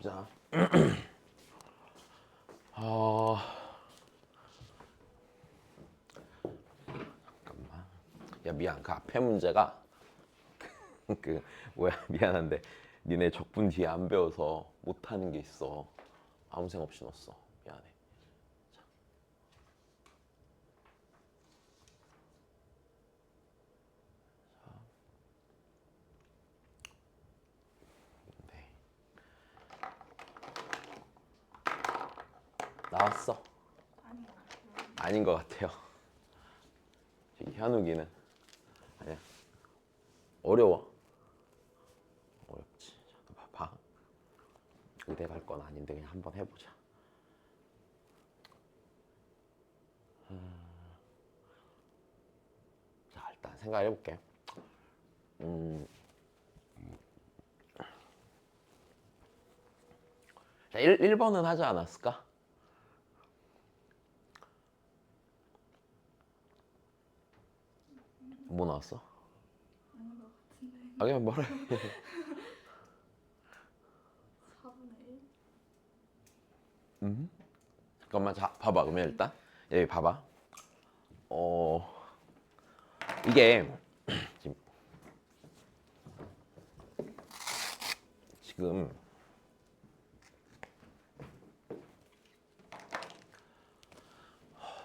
자, 잠깐만. 야 미안. 그 앞에 문제가 그 뭐야 미안한데 니네 적분 뒤에 안 배워서 못하는 게 있어. 아무 생각 없이 넣었어. 미안해. 네. 나왔어? 아닌 것 같아요. 저기 현욱이는 아니야. 어려워. 어렵지. 자, 봐봐. 의대 갈 건 아닌데 그냥 한번 해보자. 자, 일단 생각해볼게. 자, 1번은 하지 않았을까? 뭐 나왔어? 아, 그냥 뭐래. 4분의 1? 잠깐만, 자, 봐봐. 그러면 일단 여기 봐봐. 이게 지금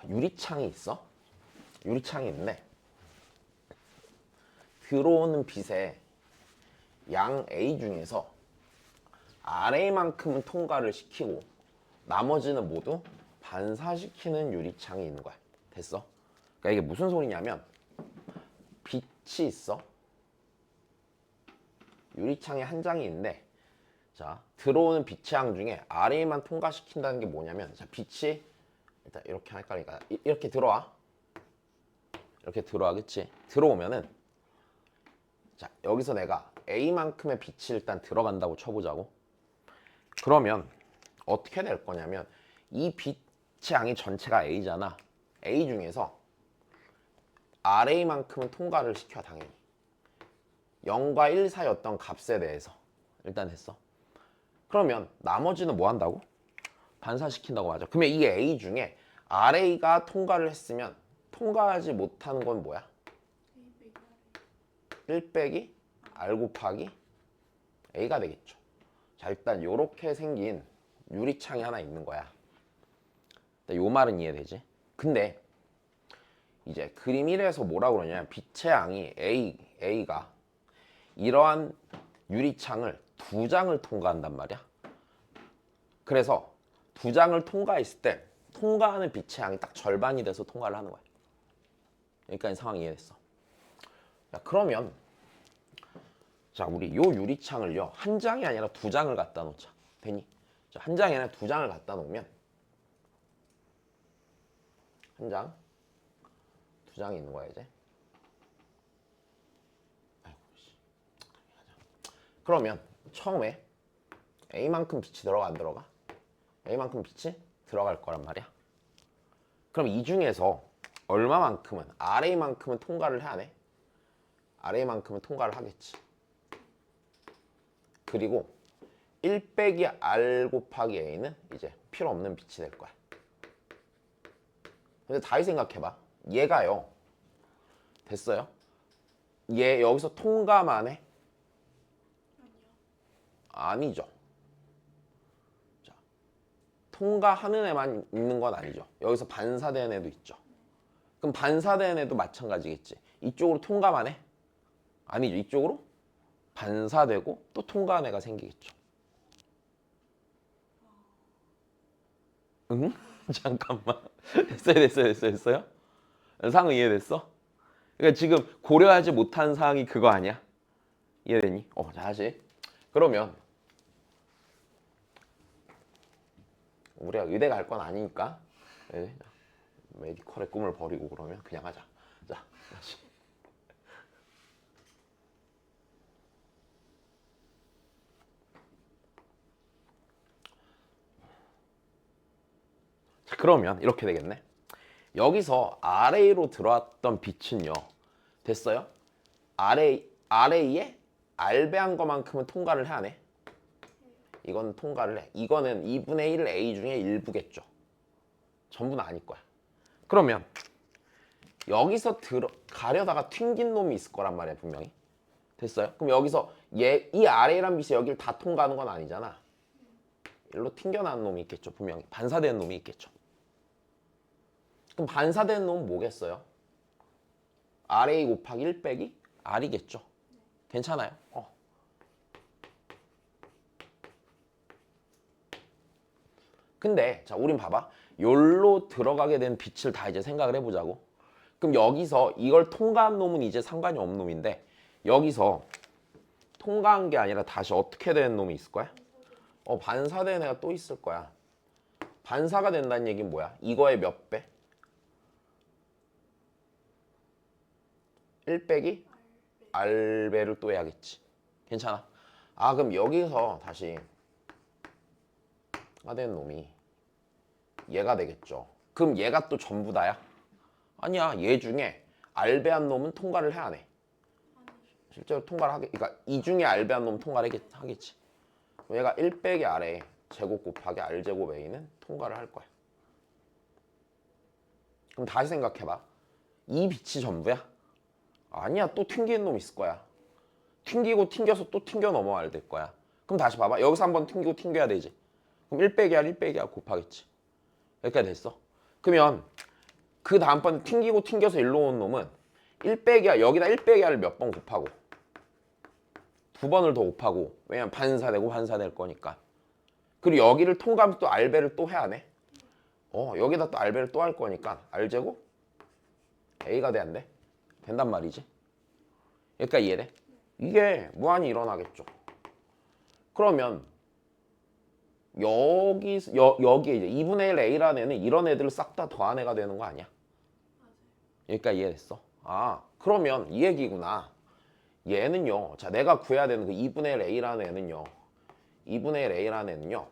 유리창이 있어. 유리창이 있는데 들어오는 빛의 양 A 중에서 RA만큼은 통과를 시키고 나머지는 모두 반사시키는 유리창이 있는 거야. 됐어? 그러니까 이게 무슨 소리냐면 빛이 있어. 유리창에 한 장이 있는데 자 들어오는 빛의 양 중에 RA만 통과시킨다는 게 뭐냐면 자 빛이 일단 이렇게 할까니까 이렇게 들어와. 이렇게 들어와겠지? 들어오면은 자 여기서 내가 A만큼의 빛이 일단 들어간다고 쳐보자고. 그러면 어떻게 될 거냐면 이 빛의 양이 전체가 A잖아. A 중에서 RA만큼은 통과를 시켜 당연히 0과 1 사이 어떤 값에 대해서 일단 됐어. 그러면 나머지는 뭐 한다고? 반사시킨다고 하죠. 그러면 이 A 중에 RA가 통과를 했으면 통과하지 못하는 건 뭐야? 1 빼기 R 곱하기 A가 되겠죠. 자 일단 요렇게 생긴 유리창이 하나 있는 거야. 요 말은 이해되지? 근데 이제 그림 1에서 뭐라 그러냐면 빛의 양이 A가 이러한 유리창을 2장을 통과한단 말이야. 그래서 2장을 통과했을 때 통과하는 빛의 양이 딱 절반이 돼서 통과를 하는 거야. 여기까지 상황 이해됐어. 자, 그러면 자 우리 요 유리창을요 한 장이 아니라 2장을 갖다 놓자. 되니? 자, 한 장이 아니라 2장을 갖다 놓으면 한 장, 2장이 있는 거야 이제. 아이고, 그러면 처음에 A만큼 빛이 들어가 안 들어가? A만큼 빛이 들어갈 거란 말이야. 그럼 이 중에서 얼마만큼은 RA만큼은 통과를 해야 돼? RA만큼은 통과를 하겠지. 그리고 1 빼기 R 곱하기 A는 이제 필요 없는 빛이 될 거야. 근데 다시 생각해봐. 얘가요. 됐어요? 얘 여기서 통과만 해? 아니죠. 자, 통과하는 애만 있는 건 아니죠. 여기서 반사되는 애도 있죠. 그럼 반사되는 애도 마찬가지겠지. 이쪽으로 통과만 해? 아니죠. 이쪽으로 반사되고 또 통과한 애가 생기겠죠. 응? 잠깐만. 됐어요? 상황 이해됐어? 그러니까 지금 고려하지 못한 사항이 그거 아니야? 이해되니? 자, 다시. 그러면 우리가 의대 갈 건 아니니까 메디컬의 꿈을 버리고 그러면 그냥 하자. 자, 다시. 자, 그러면 이렇게 되겠네. 여기서 RA로 들어왔던 빛은요. 됐어요? RA에 R배한 것만큼은 통과를 해야 하네. 이건 통과를 해. 이거는 2분의 1 A 중에 일부겠죠. 전부는 아닐 거야. 그러면 여기서 가려다가 튕긴 놈이 있을 거란 말이야, 분명히. 됐어요? 그럼 여기서 이 아래란 빛이 여기를 다 통과하는 건 아니잖아. 일로 튕겨나는 놈이 있겠죠, 분명히. 반사되는 놈이 있겠죠. 그럼 반사되는 놈은 뭐겠어요? RA 곱하기 1 빼기 R이겠죠. 괜찮아요? 근데 자, 우린 봐봐. 여기로 들어가게 된 빛을 다 이제 생각을 해보자고. 그럼 여기서 이걸 통과한 놈은 이제 상관이 없는 놈인데 여기서 통과한 게 아니라 다시 어떻게 되는 놈이 있을 거야? 반사되는 애가 또 있을 거야. 반사가 된다는 얘기는 뭐야? 이거의 몇 배? 1 빼기 R배를 또 해야겠지. 괜찮아? 그럼 여기서 다시 되는 놈이 얘가 되겠죠. 그럼 얘가 또 전부 다야? 아니야. 얘 중에 R배한 놈은 통과를 해야 안 해? 실제로 통과를 그러니까 이 중에 R배한 놈은 통과를 하겠지. 얘가 1 빼기 R에 제곱 곱하기 R제곱 A는 통과를 할 거야. 그럼 다시 생각해봐. 이 빛이 전부야? 아니야. 또 튕기는 놈 있을 거야. 튕기고 튕겨서 또 튕겨 넘어와야 될 거야. 그럼 다시 봐봐. 여기서 한번 튕기고 튕겨야 되지. 그럼 1 빼기 R, 1 빼기 R 곱하겠지. 여기까지 됐어. 그러면 그 다음번에 튕기고 튕겨서 일로 온 놈은 1 빼기 R, 여기다 1 빼기 R을 몇 번 곱하고 2번을 더 곱하고, 왜냐면 반사되고 반사될 거니까. 그리고 여기를 통과하면 또 R배를 또 해야 하네. 여기다 또 R배를 또 할 거니까 R제곱 A가 돼야 안 돼? 된단 말이지. 여기까지 이해돼? 이게 무한히 일어나겠죠. 그러면 여기에 이제 2분의 1 A라는 애는 이런 애들을 싹 다 더한 애가 되는 거 아니야? 여기까지 이해됐어? 그러면 이 얘기구나. 얘는요, 자, 내가 구해야 되는 그 2분의 1 A라는 애는요, 2분의 1 A라는 애는요,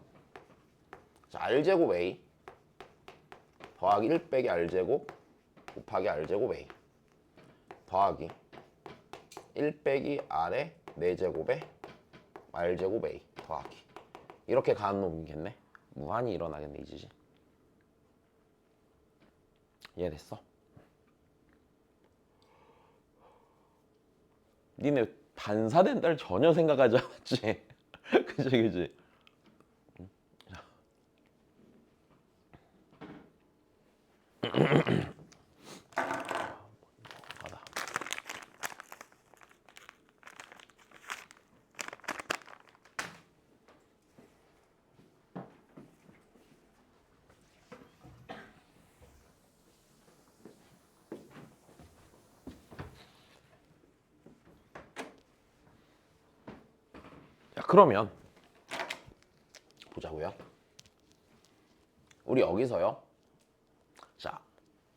자, R제곱 A 더하기 1 빼기 R제곱 곱하기 R제곱 A 더하기 1 빼기 R의 4제곱에 R제곱 A 더하기, 이렇게 가는 놈이겠네. 무한히 일어나겠네, 이지지. 이해됐어? 니네 반사된다를 전혀 생각하지 않았지? 그치? 받아. 자, 그러면 보자고요. 우리 여기서요. 자,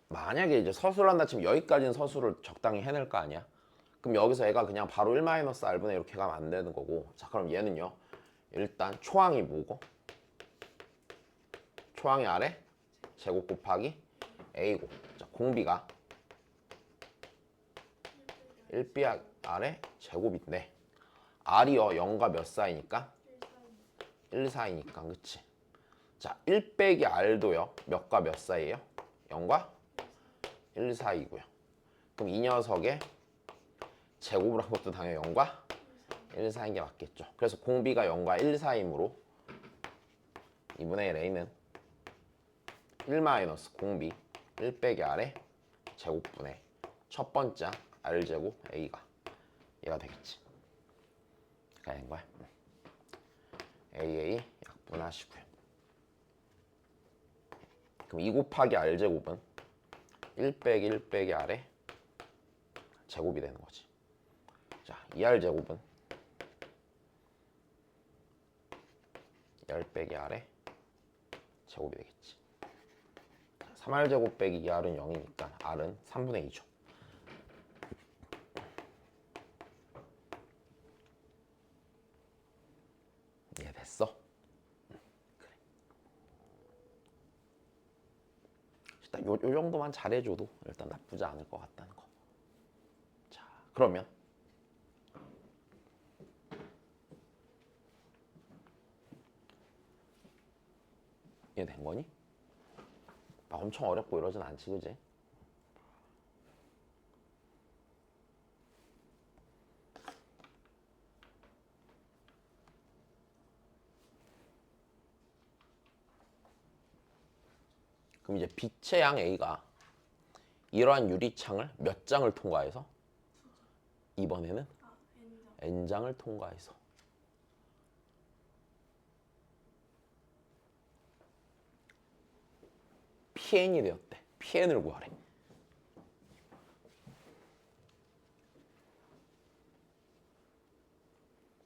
만약에 이제 서술을 한다 치면 여기까지는 서술을 적당히 해낼 거 아니야. 그럼 여기서 얘가 그냥 바로 1-R분의 이렇게 가면 안 되는 거고. 자, 그럼 얘는요. 일단 초항이 뭐고? 초항이 아래 제곱 곱하기 A고. 자, 공비가 1B 아래 제곱인데 R이요 0과 몇 사이니까? 1 사이니까. 그치? 자, 1 빼기 R도요 몇과 몇 사이예요? 0과 1 사이고요. 그럼 이 녀석의 제곱을 한 것도 당연히 0과 1 사이인 게 맞겠죠. 그래서 공비가 0과 1 사이므로 2분의 1 A는 1 마이너스 공비 1 빼기 R의 제곱분의 첫 번째 R제곱 A가 얘가 되겠지. 얘가 된 거야. AA 약분하시고요. 그럼 2 곱하기 R제곱은 1 빼기 1 빼기 R의 제곱이 되는 거지. 자, 2R제곱은 2R 빼기 R의 제곱이 되겠지. 3R제곱 빼기 2R은 0이니까 R은 3분의 2죠. 이해됐어? 그래. 일단 요 정도만 잘해줘도 일단 나쁘지 않을 것 같다는 거. 자, 그러면 이해된 거니? 막 엄청 어렵고 이러진 않지, 그지? 그럼 이제 빛의 양 A가 이러한 유리창을 몇 장을 통과해서? 이번에는 N장을 통과해서. PN이 되었대. PN을 구하래.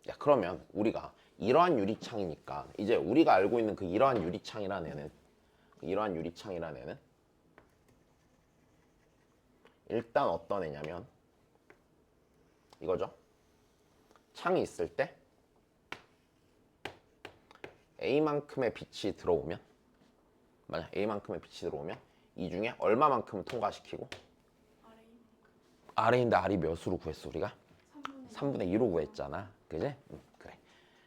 야, 그러면 우리가 이러한 유리창이니까 이제 우리가 알고 있는 그 이러한 유리창이라는 애는 일단 어떤 애냐면 이거죠. 창이 있을 때 A만큼의 빛이 들어오면, 만약 A만큼의 빛이 들어오면 이 중에 얼마만큼 통과시키고, R인데 R이 몇으로 구했어 우리가? 3분의 2로 구했잖아. 그지? 그래.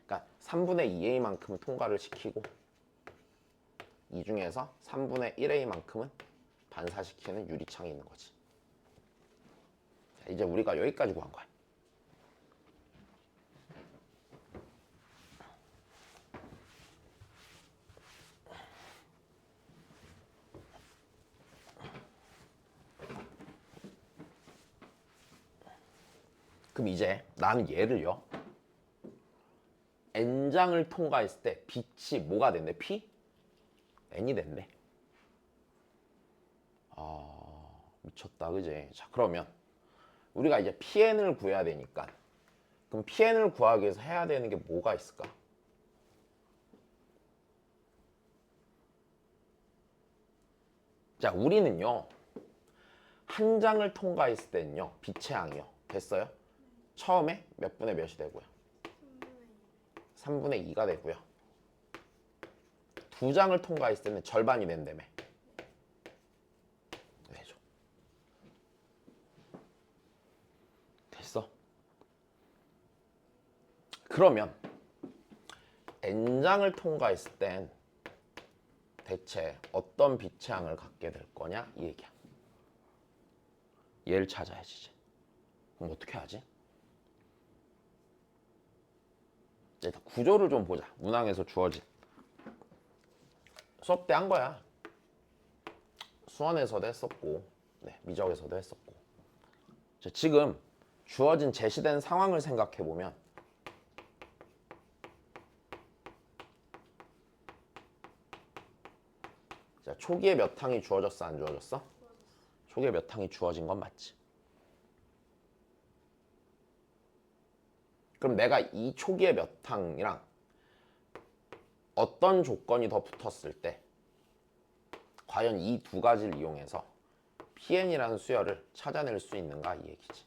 그러니까 3분의 2A만큼 통과를 시키고 이 중에서 3분의 1A만큼은 반사시키는 유리창이 있는 거지. 자, 이제 우리가 여기까지 구한 거야. 그럼 이제 나는 얘를요, N장을 통과했을 때 빛이 뭐가 된대? P? N이 된대. 아, 미쳤다, 그지? 자, 그러면 우리가 이제 PN을 구해야 되니까, 그럼 PN을 구하기 위해서 해야 되는 게 뭐가 있을까? 자, 우리는요, 한 장을 통과했을 때는요, 빛의 양이요. 됐어요? 처음에 몇 분의 몇이 되고요? 3분의 2가 되고요. 두 장을 통과했을 때는 절반이 된다며. 되죠. 됐어. 그러면 N장을 통과했을 땐 대체 어떤 빛의 양을 갖게 될 거냐 이 얘기야. 얘를 찾아야지 이제. 그럼 어떻게 하지? 일단 구조를 좀 보자. 문항에서 주어진. 수업 때 한 거야. 수원에서도 했었고, 네, 미적에서도 했었고. 자, 지금 주어진 제시된 상황을 생각해 보면 자, 초기에 몇 항이 주어졌어, 안 주어졌어? 초기에 몇 항이 주어진 건 맞지. 그럼 내가 이 초기에 몇 항이랑 어떤 조건이 더 붙었을 때 과연 이 두 가지를 이용해서 PN이라는 수열을 찾아낼 수 있는가 이 얘기지.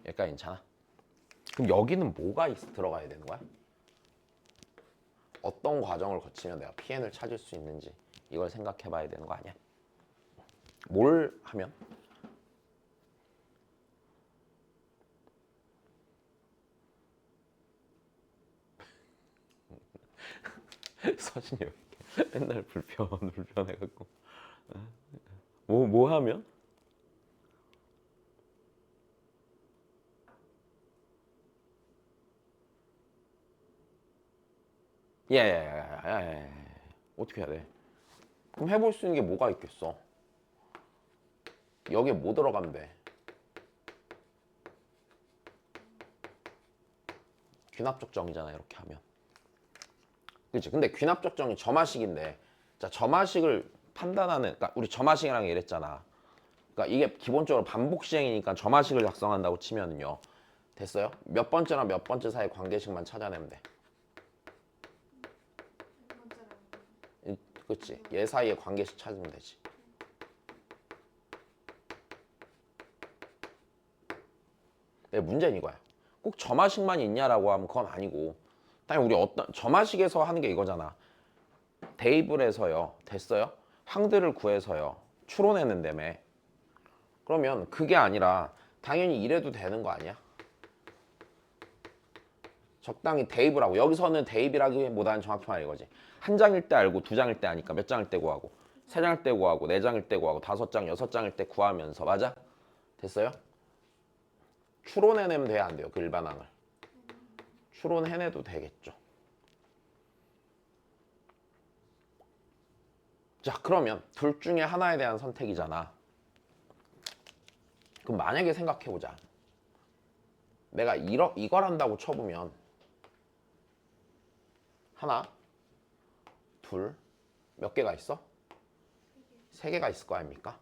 여기까지 괜찮아? 그럼 여기는 뭐가 들어가야 되는 거야? 어떤 과정을 거치면 내가 PN을 찾을 수 있는지 이걸 생각해 봐야 되는 거 아니야? 뭘 하면? 서진이 왜 이렇게 맨날 불편해갖고 뭐 하면? 예. 어떻게 해야 돼? 그럼 해볼 수 있는 게 뭐가 있겠어? 여기에 뭐 들어가면 돼? 귀납적 정이잖아 이렇게 하면. 그치? 근데 귀납적 정이 점화식인데, 자, 점화식을 판단하는, 그러니까 우리 점화식이랑 이랬잖아. 그러니까 이게 기본적으로 반복 시행이니까 점화식을 작성한다고 치면은요, 됐어요? 몇 번째랑 몇 번째 사이 관계식만 찾아내면 돼. 그치? 얘 사이에 관계식 찾으면 되지. 근데 문제는 이거야. 꼭 점화식만 있냐라고 하면 그건 아니고, 당연히 우리 어떤 점화식에서 하는 게 이거잖아. 대입을 해서요, 됐어요? 항들을 구해서요, 추론해낸다며. 그러면 그게 아니라 당연히 이래도 되는 거 아니야? 적당히 대입을 하고, 여기서는 대입이라기보다는 정확히 말해 이거지. 한 장일 때 알고 두 장일 때 아니까 몇 장일 때 구하고, 세 장일 때 구하고, 네 장일 때 구하고, 다섯 장, 여섯 장일 때 구하면서. 맞아? 됐어요? 추론해내면 돼야 안 돼요? 그 일반항을. 추론해내도 되겠죠. 자, 그러면 둘 중에 하나에 대한 선택이잖아. 그럼 만약에 생각해보자. 내가 이걸 한다고 쳐보면 하나, 둘, 몇 개가 있어? 세 개가 있을 거 아닙니까?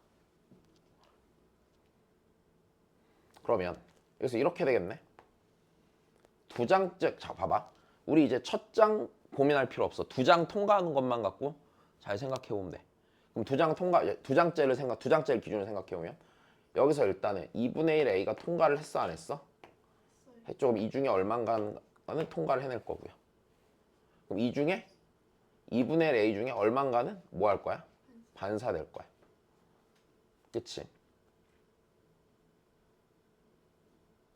그러면 여기서 이렇게 되겠네. 두 장째, 자 봐봐. 우리 이제 첫 장 고민할 필요 없어. 두 장 통과하는 것만 갖고 잘 생각해 보면 돼. 그럼 두 장째를 기준으로 생각해 보면 여기서 일단은 2분의 1 A가 통과를 했어 안 했어? 했죠. 그럼 이 중에 얼만가는 통과를 해낼 거고요. 그럼 이 중에 2분의 1 A 중에 얼만가는 뭐 할 거야? 반사될 거야. 그치?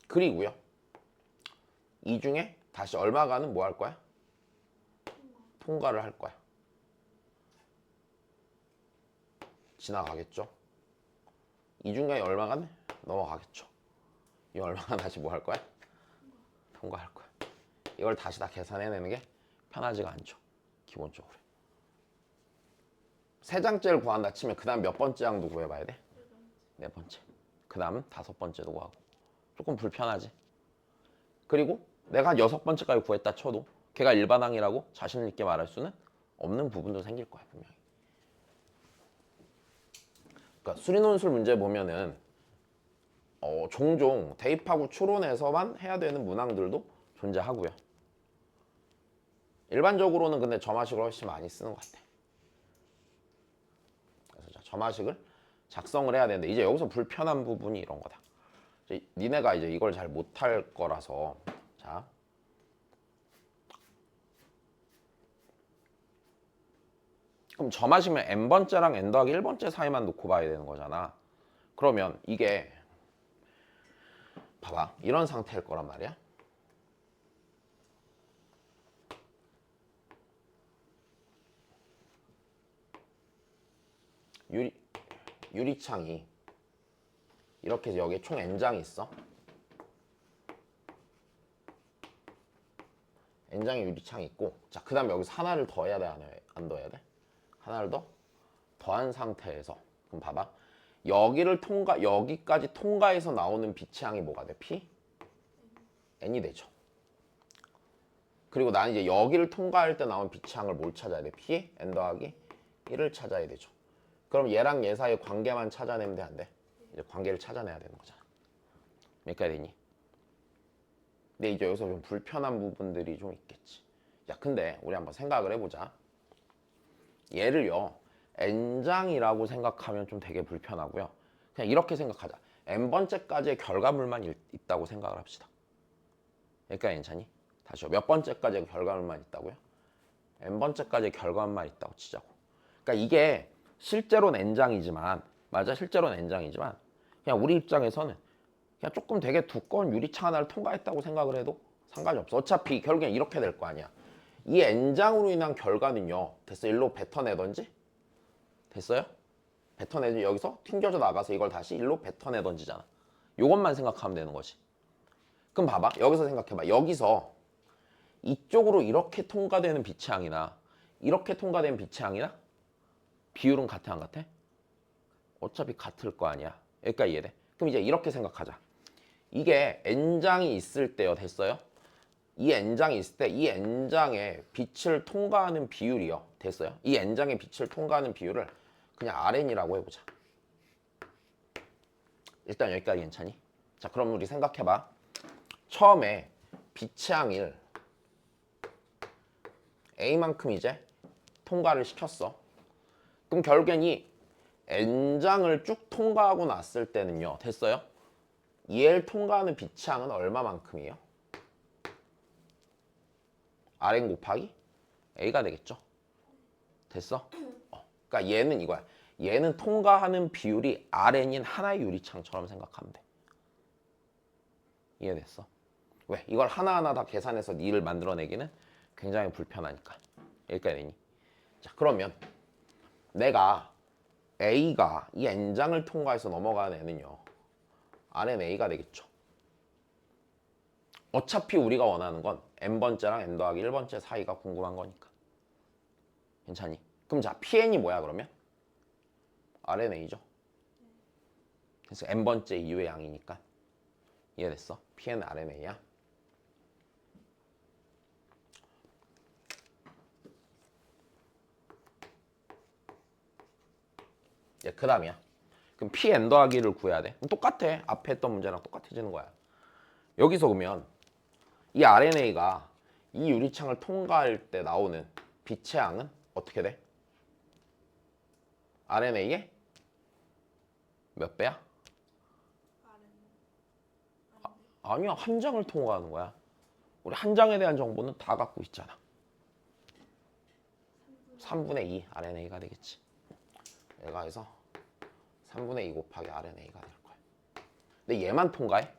그리고요. 이 중에 다시 얼마가는 뭐 할 거야? 통과를 할 거야. 지나가겠죠? 이 중에 얼마가는 넘어가겠죠? 이 얼마가 다시 뭐 할 거야? 통과할 거야. 이걸 다시 다 계산해내는 게 편하지가 않죠. 기본적으로. 세 장째를 구한다 치면 그 다음 몇 번째 항도 구해봐야 돼? 네 번째. 그 다음 다섯 번째도 구하고. 조금 불편하지? 그리고 내가 여섯 번째까지 구했다 쳐도 걔가 일반항이라고 자신 있게 말할 수는 없는 부분도 생길 거야, 분명히. 그러니까 수리논술 문제 보면은 종종 대입하고 추론해서만 해야 되는 문항들도 존재하고요. 일반적으로는 근데 점화식을 훨씬 많이 쓰는 것 같아. 그래서 자, 점화식을 작성을 해야 되는데 이제 여기서 불편한 부분이 이런 거다. 니네가 이제 이걸 잘 못할 거라서 자 그럼 점화식면 n번째랑 n 더하기 1번째 사이만 놓고 봐야 되는 거잖아. 그러면 이게 봐봐 이런 상태일 거란 말이야. 유리창이 이렇게 해서 여기에 총 n장이 있어. n장의 유리창이 있고 자 그 다음에 여기서 하나를 더해야 돼 안 더해야 돼? 하나를 더 더한 상태에서 그럼 봐봐 여기까지 통과해서 나오는 빛의 양이 뭐가 돼? P? N이 되죠. 그리고 나는 이제 여기를 통과할 때 나온 빛의 양을 뭘 찾아야 돼? P? N 더하기 1을 찾아야 되죠. 그럼 얘랑 얘 사이의 관계만 찾아내면 돼 안 돼? 이제 관계를 찾아내야 되는 거잖아. 몇 가지 되니? 근데 이제 여기서 좀 불편한 부분들이 좀 있겠지. 야 근데 우리 한번 생각을 해보자. 얘를요 n장이라고 생각하면 좀 되게 불편하고요. 그냥 이렇게 생각하자. n번째까지의 결과물만 있다고 생각을 합시다. 여기까지 괜찮니? 다시요. 몇 번째까지의 결과물만 있다고요? n번째까지의 결과물만 있다고 치자고. 그러니까 이게 실제로는 n장이지만 맞아? 실제로는 n장이지만 그냥 우리 입장에서는 그냥 조금 되게 두꺼운 유리창 하나를 통과했다고 생각을 해도 상관이 없어. 어차피 결국엔 이렇게 될 거 아니야. 이 n장으로 인한 결과는요. 됐어? 일로 뱉어내던지? 됐어요? 뱉어내지 여기서 튕겨져 나가서 이걸 다시 일로 뱉어내던지잖아. 요것만 생각하면 되는 거지. 그럼 봐봐. 여기서 생각해봐. 여기서 이쪽으로 이렇게 통과되는 빛의 양이나 이렇게 통과되는 빛의 양이나 비율은 같아 안 같아? 어차피 같을 거 아니야. 여기까지 이해돼? 그럼 이제 이렇게 생각하자. 이게 n장이 있을 때요. 됐어요? 이 n장이 있을 때 이 n장의 빛을 통과하는 비율이요. 됐어요? 이 n장의 빛을 통과하는 비율을 그냥 Rn이라고 해보자. 일단 여기까지 괜찮니? 자 그럼 우리 생각해봐. 처음에 빛의 양을 A만큼 이제 통과를 시켰어. 그럼 결국엔 이 n장을 쭉 통과하고 났을 때는요. 됐어요? 얘를 통과하는 빛의 양은 얼마만큼이에요? Rn 곱하기 A가 되겠죠? 됐어? 그러니까 얘는 이거야. 얘는 통과하는 비율이 Rn인 하나의 유리창처럼 생각하면 돼. 이해됐어? 왜? 이걸 하나하나 다 계산해서 니를 만들어내기는 굉장히 불편하니까. 여기까지 되니? 자, 그러면 내가 A가 이 N장을 통과해서 넘어가는 애는요, RNA가 되겠죠. 어차피 우리가 원하는 건 N번째랑 N 더하기 1번째 사이가 궁금한 거니까. 괜찮니? 그럼 자, PN이 뭐야 그러면? RNA죠. 그래서 N번째 이유의 양이니까. 이해됐어? PN은 RNA야. 그 다음이야. 그럼 PN 더하기를 구해야 돼. 똑같아. 앞에 했던 문제랑 똑같아지는 거야. 여기서 그러면 이 RNA가 이 유리창을 통과할 때 나오는 빛의 양은 어떻게 돼? RNA의 몇 배야? 아니야, 한 장을 통과하는 거야. 우리 한 장에 대한 정보는 다 갖고 있잖아. 3분의 2 RNA가 되겠지. 얘가 해서 3분의 2 곱하기 RNA가 될 거야. 근데 얘만 통과해?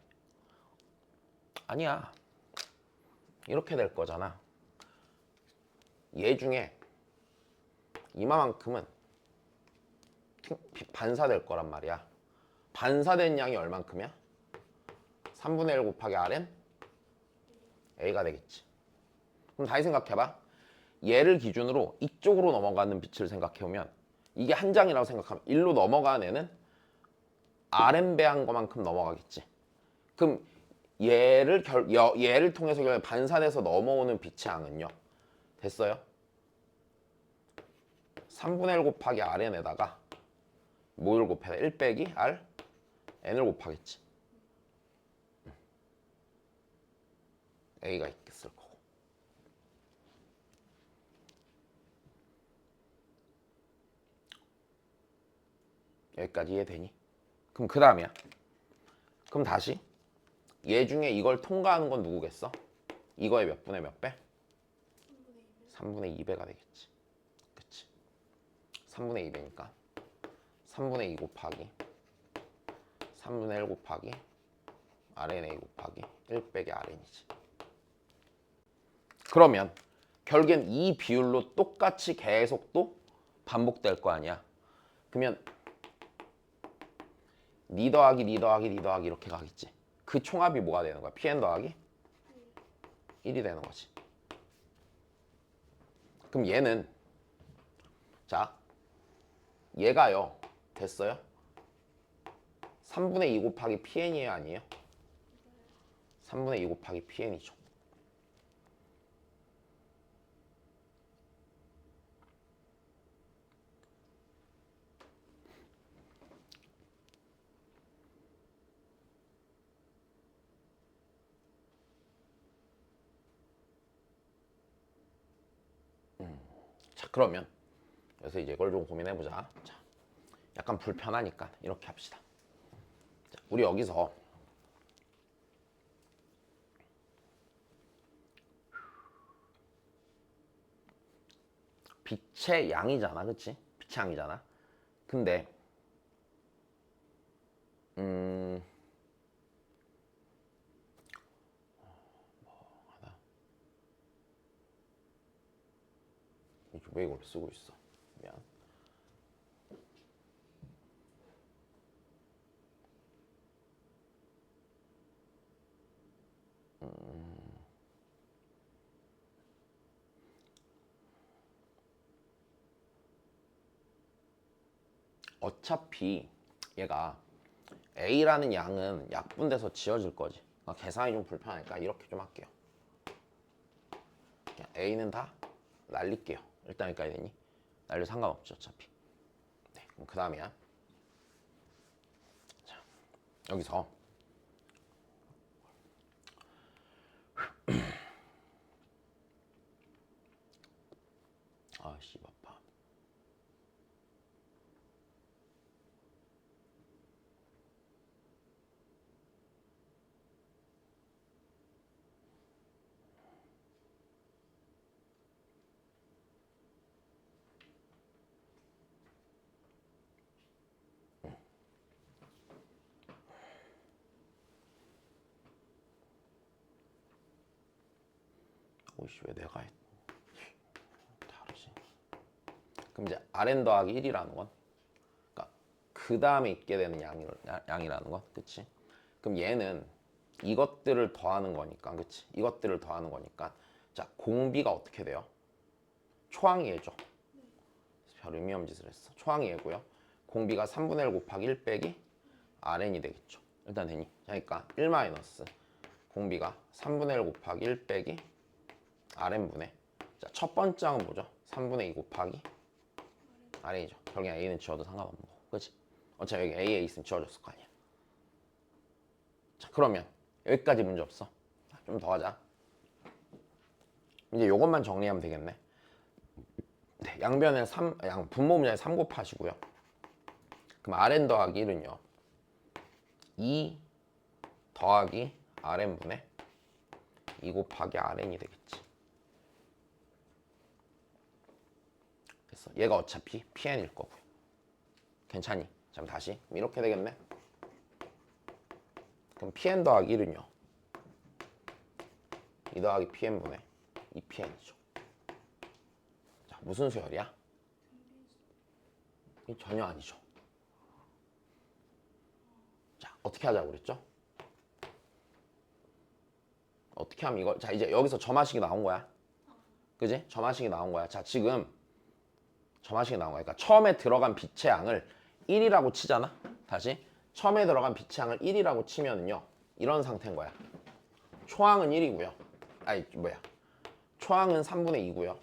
아니야. 이렇게 될 거잖아. 얘 중에 이만큼은 반사될 거란 말이야. 반사된 양이 얼만큼이야? 3분의 1 곱하기 Rn A가 되겠지. 그럼 다시 생각해봐. 얘를 기준으로 이쪽으로 넘어가는 빛을 생각해보면 이게 한 장이라고 생각하면 1로 넘어가는 애는 Rn 배한 것만큼 넘어가겠지. 그럼 얘를 통해서 결국 반사돼서 넘어오는 빛의 양은요. 됐어요? 3분의 1 곱하기 Rn에다가 뭐를 곱해야 돼? 1 빼기 R N을 곱하겠지. A가 있겠을 거고. 여기까지 이해되니? 그럼 그 다음이야. 그럼 다시 얘 중에 이걸 통과하는 건 누구겠어? 이거의 몇 분의 몇 배? 3분의 2배가 되겠지. 그치? 3분의 2배니까 3분의 2 곱하기 3분의 1 곱하기 RNA 곱하기 1 빼기 RN이지. 그러면 결국엔 이 비율로 똑같이 계속 또 반복될 거 아니야. 그러면 니 더하기 니 더하기 니 더하기 이렇게 가겠지. 그 총합이 뭐가 되는 거야? PN 더하기 1이 되는 거지. 그럼 얘는 자 얘가요 됐어요? 3분의 2 곱하기 PN이에요 아니에요? 3분의 2 곱하기 PN이죠. 자 그러면 그래서 이제 이걸 좀 고민해보자. 자, 약간 불편하니까 이렇게 합시다. 자, 우리 여기서 빛의 양이잖아, 그치? 빛의 양이잖아. 근데 왜 이걸 쓰고 있어? 미안. 어차피 얘가 A라는 양은 약분돼서 지어질 거지. 그러니까 계산이 좀 불편하니까 이렇게 좀 할게요. 그냥 A는 다 날릴게요. 일단 여기까지 되니? 날려 상관없죠 어차피. 네, 그럼 그 다음이야. 자, 여기서 아씨 아파. 오이씨 왜 내가 다르지? 그럼 이제 Rn 더하기 1이라는 건 그러니까 그 다음에 있게 되는 양이라는 건 그치? 그럼 얘는 이것들을 더하는 거니까 그치? 이것들을 더하는 거니까 자 공비가 어떻게 돼요? 초항이 얘죠. 별 의미 없는 짓을 했어. 초항이 얘고요. 공비가 3분의 1 곱하기 1 빼기 Rn이 되겠죠. 일단 되니? 그러니까 1 마이너스 공비가 3분의 1 곱하기 1 빼기 Rn분의 자, 첫 번째 항은 뭐죠? 3분의 2 곱하기 Rn이죠. 결국엔 A는 지워도 상관없는 거고 그치? 어차피 여기 A 있으면 지워졌을 거 아니야. 자 그러면 여기까지 문제 없어. 좀 더 하자. 이제 요것만 정리하면 되겠네. 네, 양변에 분모 문장에 3 곱하시고요. 그럼 Rn 더하기 1은요 2 더하기 Rn분의 2 곱하기 Rn이 되겠지. 그래서 얘가 어차피 Pn일 거고요. 괜찮니? 자 다시 이렇게 되겠네. 그럼 Pn 더하기 1은요 2 더하기 Pn분의 2Pn이죠. 자 무슨 수열이야? 전혀 아니죠. 자 어떻게 하자고 그랬죠? 어떻게 하면 이걸 자 이제 여기서 점화식이 나온 거야. 그지? 점화식이 나온 거야. 자 지금 점화식이 나온 거야. 그러니까 처음에 들어간 빛의 양을 1이라고 치잖아. 다시 처음에 들어간 빛의 양을 1이라고 치면은요 이런 상태인 거야. 초항은 1이고요. 아니 뭐야? 초항은 3분의 2고요.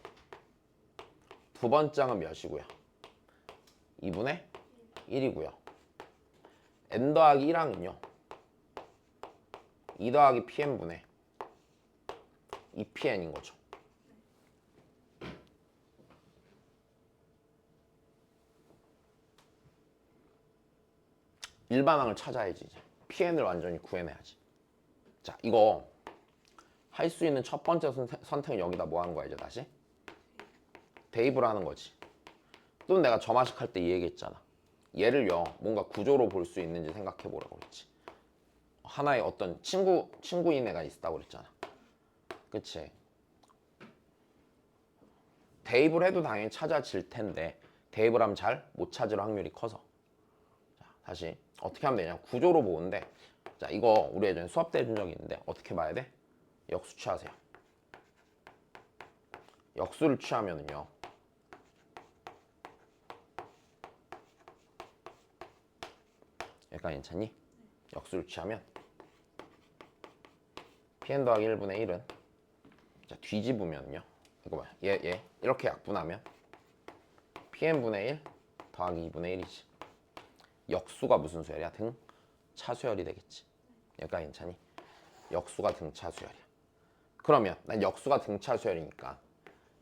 두 번째 항은 몇이고요? 2분의 1이고요. n 더하기 1항은요 2 더하기 pn분의 2pn인 거죠. 일반항을 찾아야지. 이제 pn을 완전히 구해내야지. 자 이거 할 수 있는 첫 번째 선택은 여기다 뭐 하는 거야 이제 다시? 대입을 하는 거지. 또는 내가 점화식 할 때 이 얘기했잖아. 얘를요 뭔가 구조로 볼 수 있는지 생각해 보라고 그랬지. 하나의 어떤 친구인 애가 있다고 그랬잖아. 그치? 대입을 해도 당연히 찾아질 텐데 대입을 하면 잘 못 찾을 확률이 커서. 자, 다시 어떻게 하면 되냐? 구조로 보는데 자 이거 우리 예전에 수업 때 해준 적이 있는데 어떻게 봐야 돼? 역수 취하세요. 역수를 취하면은요 여기까지 괜찮니? 역수를 취하면 pn 더하기 1분의 1은 자 뒤집으면요 이거 뭐야 얘 이렇게 약분하면 pn분의 1 더하기 2분의 1이지. 역수가 무슨 수열이야? 등차수열이 되겠지. 여기까지 괜찮니? 역수가 등차수열이야. 그러면 난 역수가 등차수열이니까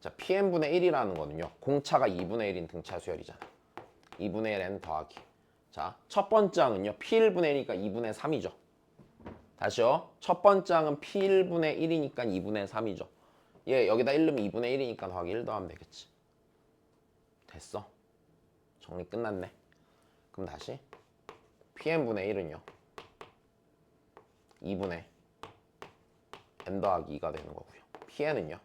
자 pn분의 1이라는 거는요 공차가 2분의 1인 등차수열이잖아. 2분의 1 n 더하기 자 첫 번째 항은요 p1분의 1이니까 2분의 3이죠. 다시요. 첫 번째 항은 p1분의 1이니까 2분의 3이죠. 얘 여기다 1 넣으면 2분의 1이니까 더하기 1 더하면 되겠지. 됐어. 정리 끝났네. 그럼 다시 pn분의 1은요 2분의 n 더하기 2가 되는 거고요. pn은요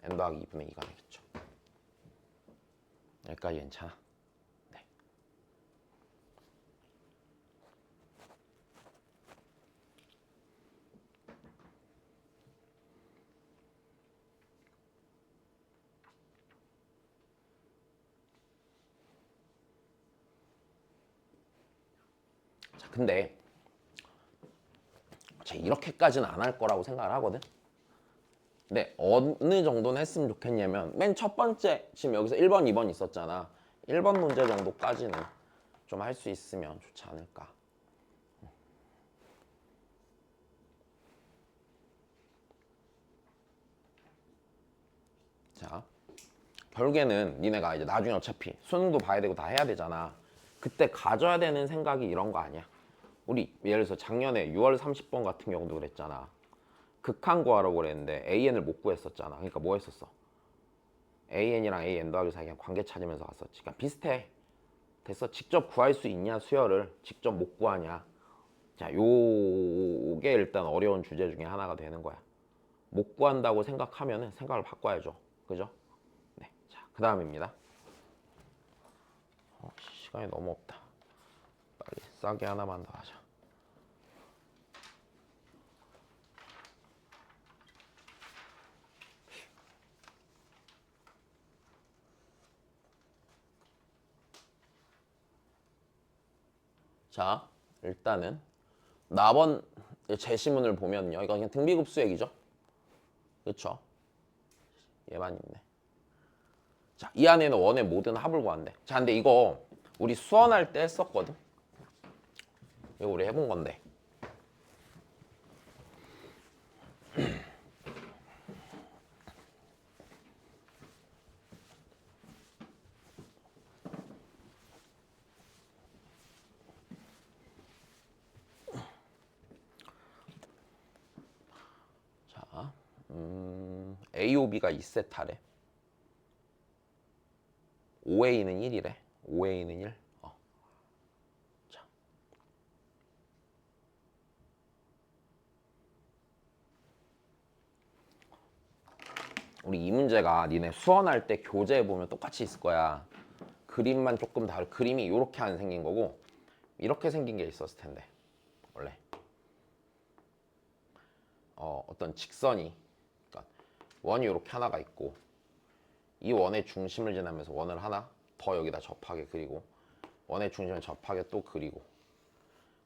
n 더하기 2분의 2가 되겠죠. 여기까지 괜찮아. 네. 자, 근데 제가 이렇게까지는 안 할 거라고 생각을 하거든. 근데 어느 정도는 했으면 좋겠냐면 맨 첫 번째 지금 여기서 1번, 2번 있었잖아. 1번 문제 정도까지는 좀 할 수 있으면 좋지 않을까. 자, 결국에는 니네가 이제 나중에 어차피 수능도 봐야 되고 다 해야 되잖아. 그때 가져야 되는 생각이 이런 거 아니야. 우리 예를 들어서 작년에 6월 30번 같은 경우도 그랬잖아. 극한 구하라고 그랬는데 AN을 못 구했었잖아. 그러니까 뭐 했었어? AN이랑 AN 더하기 사이 그냥 관계 찾으면서 갔었지. 그러니까 비슷해. 됐어. 직접 구할 수 있냐 수열을 직접 못 구하냐. 자, 요게 일단 어려운 주제 중에 하나가 되는 거야. 못 구한다고 생각하면은 생각을 바꿔야죠. 그죠? 네. 자, 그 다음입니다. 시간이 너무 없다. 빨리 싸게 하나만 더 하자. 자, 일단은 나번 제시문을 보면요. 이거 그냥 등비급수액이죠. 그렇죠? 얘만 있네. 자, 이 안에는 원의 모든 합을 구한대. 자, 근데 이거 우리 수원할 때 했었거든. 이거 우리 해본 건데. 자, AOB가 2세타래. OA는 1이래. OA는 1. 자. 우리 이 문제가 니네 수원할 때 교재에 보면 똑같이 있을 거야. 그림만 조금 다르. 그림이 이렇게 안 생긴 거고 이렇게 생긴 게 있었을 텐데 원래 어떤 직선이 그러니까 원이 이렇게 하나가 있고 이 원의 중심을 지나면서 원을 하나 더 여기다 접하게 그리고 원의 중심을 접하게 또 그리고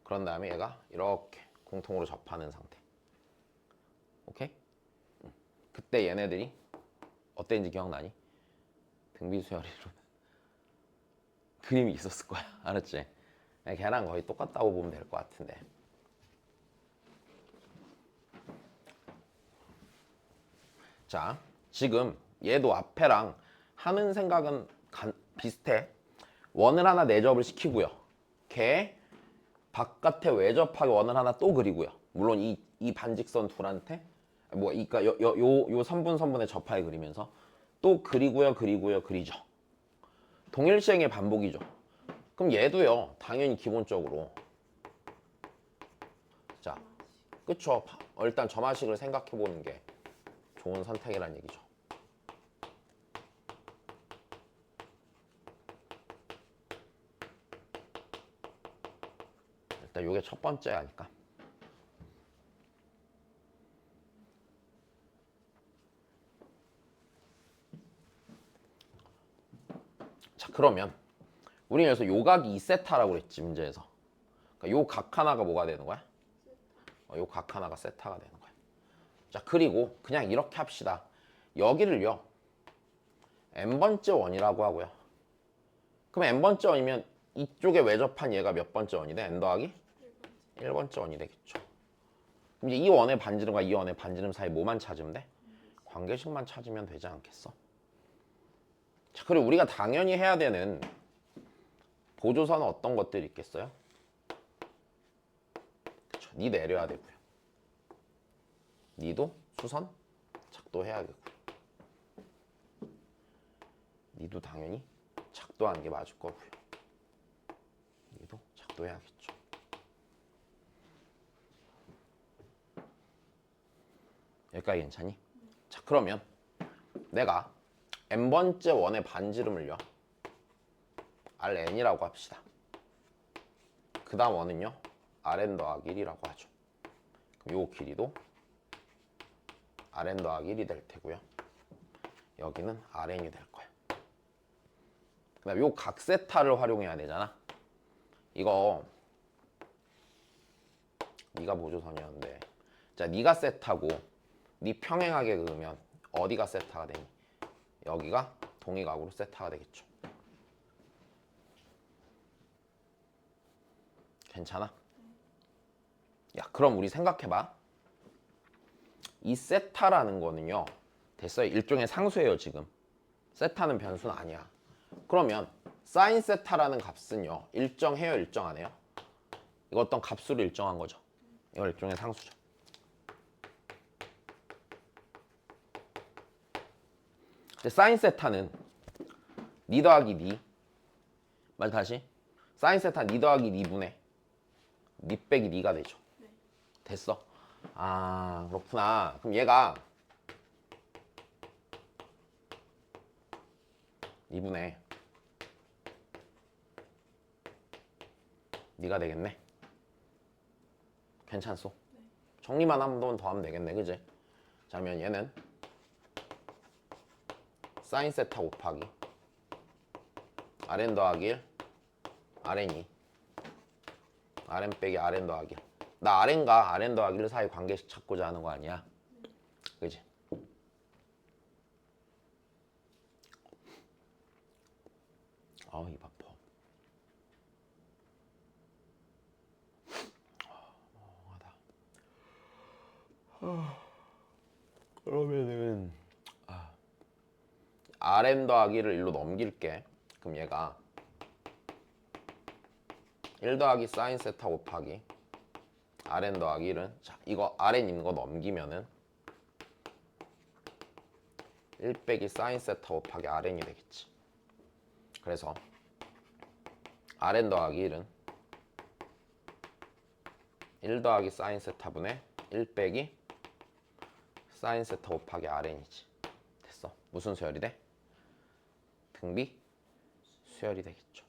그런 다음에 얘가 이렇게 공통으로 접하는 상태. 오케이? 그때 얘네들이 어땠는지 기억나니? 등비수열이로 그림이 있었을 거야. 알았지? 걔랑 거의 똑같다고 보면 될 것 같은데. 자, 지금 얘도 앞에랑 하는 생각은 비슷해. 원을 하나 내접을 시키고요. 걔 바깥에 외접하게 원을 하나 또 그리고요. 물론 이 반직선 둘한테 그러니까 요 선분에 접하게 그리면서 또 그리고요, 그리죠. 동일시행의 반복이죠. 그럼 얘도요, 당연히 기본적으로 자, 그쵸? 일단 점화식을 생각해 보는 게 좋은 선택이란 얘기죠. 일단 요게 첫 번째 아닐까? 자, 그러면 우리 여기서 요각이 2세타라고 그랬지, 문제에서. 그러니까 요 각 하나가 뭐가 되는 거야? 요 각 하나가 세타가 되는 거야. 자, 그리고 그냥 이렇게 합시다. 여기를요, n번째 원이라고 하고요. 그럼 n번째 원이면 이쪽에 외접한 얘가 몇 번째 원이 돼? n 더하기 1번째 원이 되겠죠. 그럼 이제 이 원의 반지름과 이 원의 반지름 사이 뭐만 찾으면 돼? 관계식만 찾으면 되지 않겠어? 자, 그리고 우리가 당연히 해야 되는 보조선은 어떤 것들이 있겠어요? 그쵸, 니 내려야 되고요. 니도 수선 작도해야겠고 니도 당연히 작도하는 게 맞을 거고요. 니도 작도해야겠죠. 여기까지 괜찮니? 자, 그러면 내가 n번째 원의 반지름을요 Rn이라고 합시다. 그 다음 원은요 Rn 더하기 1이라고 하죠. 그럼 요 길이도 Rn 더하기 1이 될 테고요. 여기는 Rn이 될 거야. 그 다음 요 각세타를 활용해야 되잖아. 이거 네가 보조선이었는데 자, 네가 세타고 네 평행하게 그으면 어디가 세타가 되니? 여기가 동의각으로 세타가 되겠죠. 괜찮아? 야, 그럼 우리 생각해봐. 이 세타라는 거는요, 됐어요. 일종의 상수예요, 지금. 세타는 변수는 아니야. 그러면 사인 세타라는 값은요, 일정해요, 일정 안 해요? 이거 어떤 값으로 일정한 거죠. 이거 일종의 상수죠. 근데 사인 세타는 니 더하기 니, 말 다시. 사인 세타 니 더하기 니분의 니 빼기 니가 되죠. 네. 됐어? 아 그렇구나. 그럼 얘가 2분의 니가 되겠네. 괜찮소? 네. 정리만 한 번 더 하면 되겠네, 그지? 자, 그러면 얘는 사인 세타 곱하기 Rn 더하기 1 Rn이 Rn 빼기 Rn 더하기 1. 나 Rn과 Rn 더하기 1 사이 관계식 찾고자 하는 거 아니야? 그지? 입 아파. 그러면은 Rn 더하기를 1로 넘길게. 그럼 얘가 1 더하기 사인 세타 곱하기 Rn 더하기 1은 자 이거 Rn 있는 거 넘기면은 1 빼기 사인 세타 곱하기 Rn이 되겠지. 그래서 Rn 더하기 1은 1 더하기 사인 세타분의 1 빼기 사인 세타 곱하기 Rn이지. 됐어. 무슨 수열이 돼? 등비 수열이 되겠죠.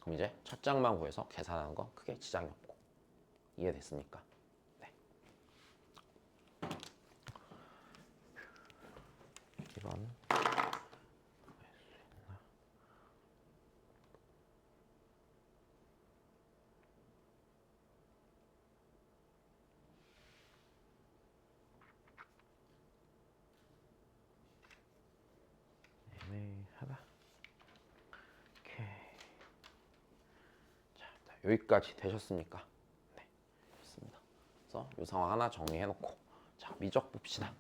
그럼 이제 첫 장만 구해서 계산하는 거 크게 지장이 없고 이해됐습니까? 네. 1번 애매하다. 오케이. 자, 여기까지 되셨습니까? 네, 좋습니다. 그래서 이 상황 하나 정리해놓고 자 미적 봅시다.